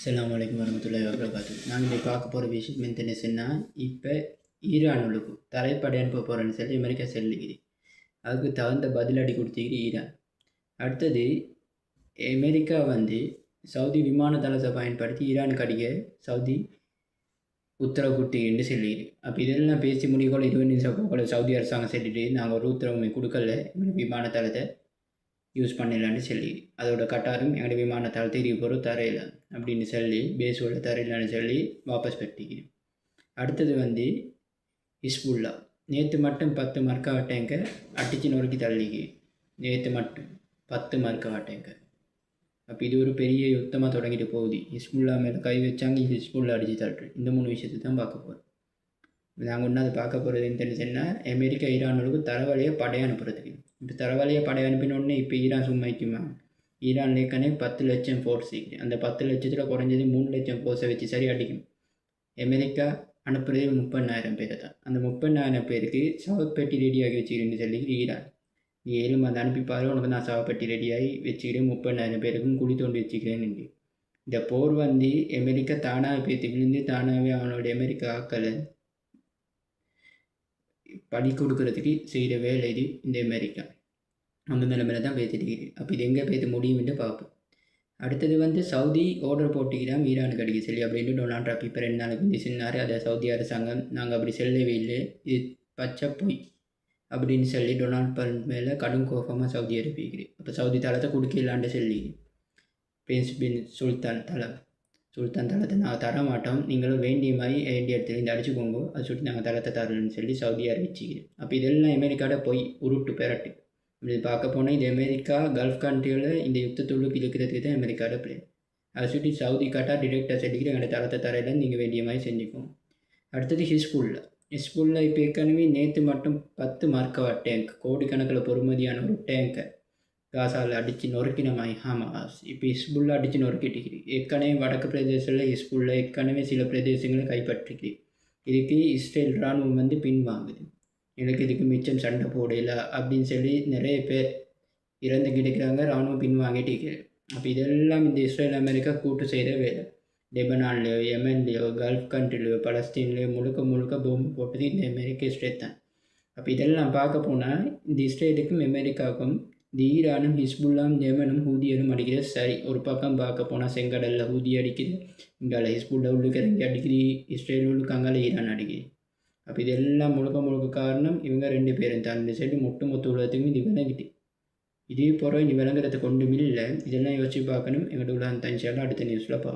அஸ்ஸலாமு அலைக்கும் வரமத்துல்லாஹி வபரகாத்துஹு. நாங்கள் இன்றைக்கி பார்க்க போகிற விஷயம் என்ன சொன்னால், இப்போ ஈரானுக்கு தரைப்படை அனுப்ப போகிறேன்னு சொல்லி அமெரிக்கா சொல்லிக்குது. அதுக்கு தகுந்த பதிலடி கொடுத்துக்கிது ஈரான். அடுத்தது அமெரிக்கா சவுதி விமான தளத்தை பயன்படுத்தி ஈரானுக்கு அடிக்க சவுதி உத்தரவு கொடுத்துக்கின்னு சொல்லிடுது. அப்போ இதெல்லாம் பேசி முடிக்கொள்ள 20 நிமிஷம் போல சவுதி அரசாங்கம் சொல்லிட்டு நாங்கள் ஒரு உத்தரவுமே கொடுக்கல, விமான தளத்தை யூஸ் பண்ணிடலான்னு சொல்லி அதோட கட்டாரும் எங்களுடைய விமான தளத்தை இருபது தரையில் அப்படின்னு சொல்லி பேஸோட தரையிலான்னு சொல்லி வாபஸ் பெற்றிக்கிறேன். அடுத்தது ஹிஸ்புல்லா நேற்று மட்டும் 10 மர்காவா டேங்கை அடித்து நொறுக்கி தள்ளிக்கு. நேற்று மட்டும் 10 மர்காவா டேங்கை. அப்போ இது ஒரு பெரிய யுத்தமாக தொடங்கிட்டு போகுது. ஹிஸ்புல்லா மேலே கை வச்சாங்க, ஹிஸ்புல்லா அடித்து தள்ளுறது. இந்த 3 விஷயத்தை தான் பார்க்க போகிறோம். நாங்கள் ஒன்றாவது பார்க்க போகிறது என்னன்னு சொன்னால், அமெரிக்கா ஈரானுக்கு தரவழியை படை அனுப்புறதுக்கு. இப்போ தரவழியை படை அனுப்பினோடனே இப்போ ஈரான் சும்மா வைக்குமா? ஈரான் ஏற்கனவே 10 லட்சம் ஃபோர்ஸ் இருக்குது. அந்த 10 லட்சத்தில் குறைஞ்சது 3 லட்சம் ஃபோர்ஸை வச்சு சரி அடிக்கும். அமெரிக்கா அனுப்புறதே 30,000 பேரை தான். அந்த 30,000 பேருக்கு சவப்பெட்டி ரெடியாகி வச்சுக்கிறேன்னு சொல்லி ஈரான், நீ 7 மாதம் அனுப்பிப்பாரு, உனக்கு நான் சவப்பெட்டி ரெடியாகி வச்சுக்கிறேன், 30,000 பேருக்கும் குழி தோண்டி வச்சுக்கிறேன்னு. இந்த போர் அமெரிக்கா தானாக பேத்து விழுந்து தானாகவே அவனோட அமெரிக்கா ஆக்களை படி கொடுக்கறதுக்கு செய்கிற வேலை இது. இந்த அமெரிக்கா அந்த நிலைமையில தான் பேசிட்டு இருக்குது. அப்போ இது எங்கே பேச முடியும்னு பார்ப்போம். அடுத்தது சவுதி ஆர்டர் போட்டுக்கிறான் ஈரானுக்கு அடிக்க சொல்லி அப்படின்னு டொனால்ட் ட்ரம்ப் இப்போ 2 நாளைக்கு சொன்னார். அதை சவுதி அரசாங்கம் நாங்கள் அப்படி செல்லவே இல்லை, இது பச்சை பொய் அப்படின்னு சொல்லி டொனால்ட் ட்ரம்ப் மேலே கடும் கோபமாக சவுதி அனுப்பிக்கிறேன். அப்போ சவுதி தளத்தை கொடுக்கலான்னு சொல்லி பிரின்ஸ் பின் சுல்தான் தளத்தை நாங்கள் தர மாட்டோம், நீங்களும் வேண்டிய மாதிரி வேண்டிய இடத்துல இந்த அடிச்சுக்கோங்க, அதை சுற்றி நாங்கள் தளத்தை தரலன்னு சொல்லி சவுதி அறிவிச்சுக்கிறேன். அப்போ இதெல்லாம் அமெரிக்காவோட போய் உருட்டு பெரட்டு. இப்படி பார்க்க போனால் இது அமெரிக்கா கல்ஃப் கண்ட்ரியில் இந்த யுத்தத்துள்ளுக்கு இழுக்கிறதுக்கு தான் அமெரிக்காவோட பிளே. அதை சுற்றி சவுதி காட்டாக டிரெக்டாக சொல்லிக்கிற எங்களை தளத்தை தரையில் நீங்கள் வேண்டிய மாதிரி செஞ்சுக்கோங்க. அடுத்தது ஹிஸ்புல்லா இப்போ ஏற்கனவே நேற்று மட்டும் 10 மர்காவா டேங்க், கோடிக்கணக்கில் பொறுமதியான ஒரு டேங்கை காசாவில் அடித்து நொறுக்கின ஹமாஸ் இப்போ ஹிஸ்புல்லா அடித்து நொறுக்கிட்டு. ஏற்கனவே வடக்கு பிரதேசத்தில் ஹிஸ்புல்லா ஏற்கனவே சில பிரதேசங்களை கைப்பற்றிக்கு. இதுக்கு இஸ்ரேல் இராணுவம் பின்வாங்குது. எனக்கு இதுக்கு மிச்சம் சண்டை போடல அப்படின்னு சொல்லி நிறைய பேர் இறந்து கிடைக்கிறாங்க, இராணுவம் பின்வாங்கிட்டு. அப்போ இதெல்லாம் இந்த இஸ்ரேல் அமெரிக்கா கூட்டு செய்கிற வேலை. லெபனான்லையோ யெமன்லையோ கல்ஃப் கண்ட்ரிலையோ பலஸ்தீன்லையோ முழுக்க பூமி போட்டது இந்த அமெரிக்கா இஸ்ரேல் தான். அப்போ இதெல்லாம் பார்க்க போனால் இந்த இஸ்ரேலுக்கும் அமெரிக்காவுக்கும் இந்த ஈரானும் ஹிஸ்புல்லாவும் யெமனும் ஹூதியரும் அடிக்கிறது சரி. ஒரு பக்கம் பார்க்க போனால் செங்கடலில் ஹூதி அடிக்குது, இங்கால ஹிஸ்புல்லா உள்ளுக்கு இறங்கி அடிக்குது, இஸ்ரேல் உள்ளுக்கு அங்கால ஈரான் அடிக்குது. அப்போ இதெல்லாம் முழுக்க காரணம் இவங்க 2 பேரும் தான். இந்த சைடு மொத்த உலகத்துக்கும் இது விளங்கிட்டு. இதே போகிற இது விளங்குறதுக்கு ஒன்றும் இல்லை. இதெல்லாம் யோசிச்சு பார்க்கணும். எங்களோட உலகம் தஞ்சாலும் அடுத்த நியூஸில் பார்ப்போம்.